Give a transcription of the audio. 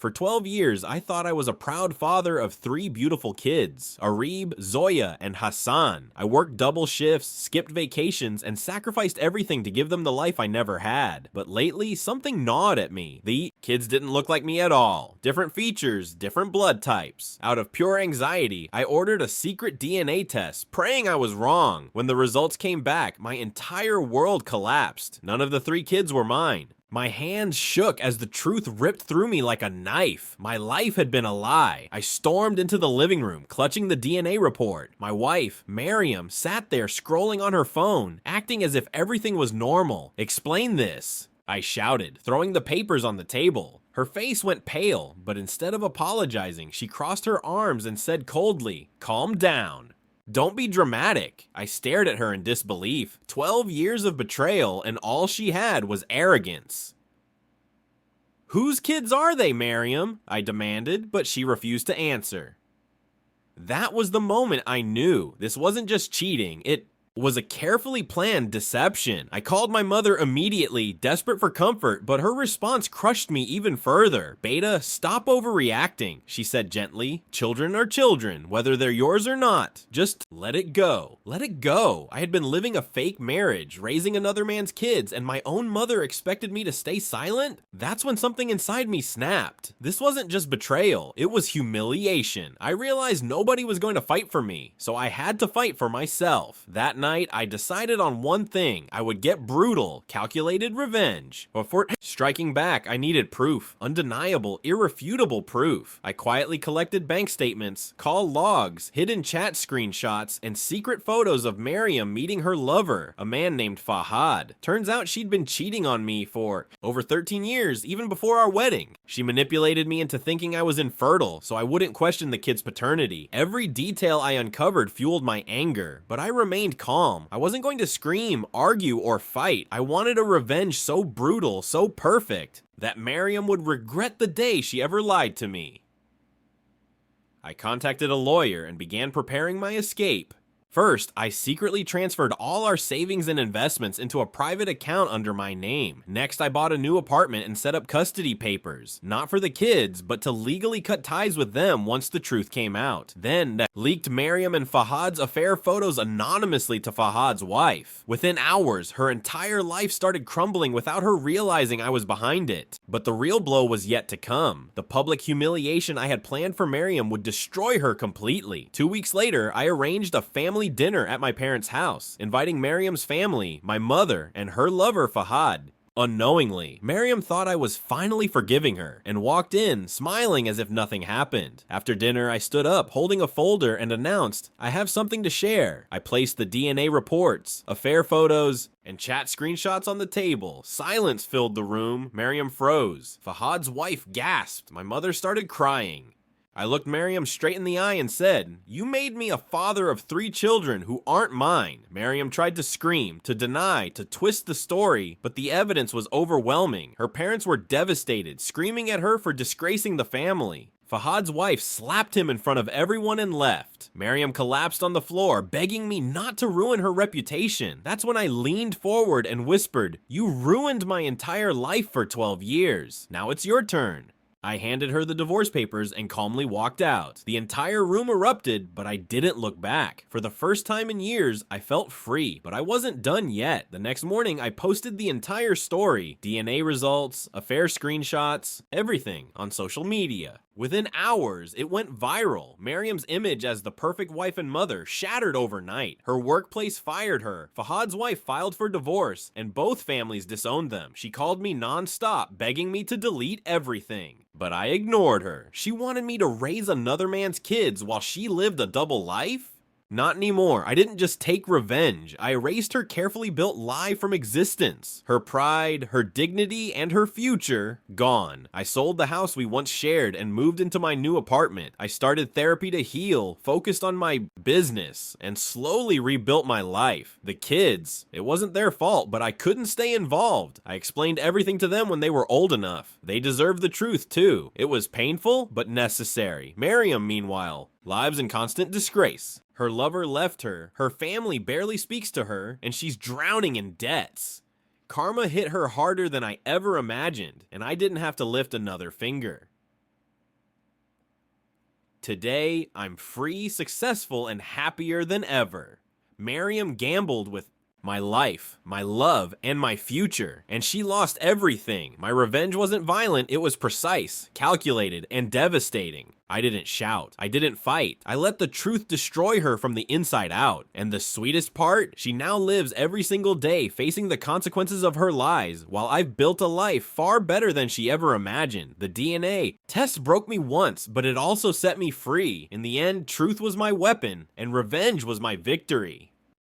For 12 years, I thought I was a proud father of 3 beautiful kids, Areeb, Zoya, and Hassan. I worked double shifts, skipped vacations, and sacrificed everything to give them the life I never had. But lately, something gnawed at me. The kids didn't look like me at all. Different features, different blood types. Out of pure anxiety, I ordered a secret DNA test, praying I was wrong. When the results came back, my entire world collapsed. None of the 3 kids were mine. My hands shook as the truth ripped through me like a knife. My life had been a lie. I stormed into the living room, clutching the DNA report. My wife, Miriam, sat there scrolling on her phone, acting as if everything was normal. "Explain this," I shouted, throwing the papers on the table. Her face went pale, but instead of apologizing, she crossed her arms and said coldly, "Calm down. Don't be dramatic." I stared at her in disbelief. 12 years of betrayal, and all she had was arrogance. "Whose kids are they, Miriam?" I demanded, but she refused to answer. That was the moment I knew this wasn't just cheating, it was a carefully planned deception. I called my mother immediately, desperate for comfort, but her response crushed me even further. "Beta, stop overreacting," she said gently. "Children are children, whether they're yours or not. Just let it go. Let it go." I had been living a fake marriage, raising another man's kids, and my own mother expected me to stay silent? That's when something inside me snapped. This wasn't just betrayal, it was humiliation. I realized nobody was going to fight for me, so I had to fight for myself. That night, I decided on one thing. I would get brutal, calculated revenge. Before striking back, I needed proof. Undeniable, irrefutable proof. I quietly collected bank statements, call logs, hidden chat screenshots, and secret photos of Miriam meeting her lover, a man named Fahad. Turns out she'd been cheating on me for over 13 years, even before our wedding. She manipulated me into thinking I was infertile, so I wouldn't question the kid's paternity. Every detail I uncovered fueled my anger, but I remained calm. I wasn't going to scream, argue, or fight. I wanted a revenge so brutal, so perfect, that Miriam would regret the day she ever lied to me. I contacted a lawyer and began preparing my escape. First, I secretly transferred all our savings and investments into a private account under my name. Next, I bought a new apartment and set up custody papers, not for the kids, but to legally cut ties with them once the truth came out. Then, leaked Miriam and Fahad's affair photos anonymously to Fahad's wife. Within hours, her entire life started crumbling without her realizing I was behind it. But the real blow was yet to come. The public humiliation I had planned for Miriam would destroy her completely. 2 weeks later, I arranged a family dinner at my parents' house, inviting Miriam's family, my mother, and her lover Fahad. Unknowingly, Miriam thought I was finally forgiving her and walked in, smiling as if nothing happened. After dinner, I stood up, holding a folder, and announced, "I have something to share." I placed the DNA reports, affair photos, and chat screenshots on the table. Silence filled the room. Miriam froze. Fahad's wife gasped. My mother started crying. I looked Miriam straight in the eye and said, "You made me a father of 3 children who aren't mine." Miriam tried to scream, to deny, to twist the story, but the evidence was overwhelming. Her parents were devastated, screaming at her for disgracing the family. Fahad's wife slapped him in front of everyone and left. Miriam collapsed on the floor, begging me not to ruin her reputation. That's when I leaned forward and whispered, "You ruined my entire life for 12 years. Now it's your turn." I handed her the divorce papers and calmly walked out. The entire room erupted, but I didn't look back. For the first time in years, I felt free, but I wasn't done yet. The next morning, I posted the entire story, DNA results, affair screenshots, everything on social media. Within hours, it went viral. Miriam's image as the perfect wife and mother shattered overnight. Her workplace fired her. Fahad's wife filed for divorce, and both families disowned them. She called me non-stop, begging me to delete everything. But I ignored her. She wanted me to raise another man's kids while she lived a double life? Not anymore. I didn't just take revenge. I erased her carefully built lie from existence. Her pride, her dignity, and her future, gone. I sold the house we once shared and moved into my new apartment. I started therapy to heal, focused on my business, and slowly rebuilt my life. The kids, it wasn't their fault, but I couldn't stay involved. I explained everything to them when they were old enough. They deserved the truth too. It was painful, but necessary. Miriam, meanwhile, lives in constant disgrace. Her lover left her, her family barely speaks to her, and she's drowning in debts. Karma hit her harder than I ever imagined, and I didn't have to lift another finger. Today, I'm free, successful, and happier than ever. Miriam gambled with my life, my love, and my future, and she lost everything. My revenge wasn't violent, it was precise, calculated, and devastating. I didn't shout. I didn't fight. I let the truth destroy her from the inside out. And the sweetest part? She now lives every single day facing the consequences of her lies, while I've built a life far better than she ever imagined. The DNA test broke me once, but it also set me free. In the end, truth was my weapon, and revenge was my victory.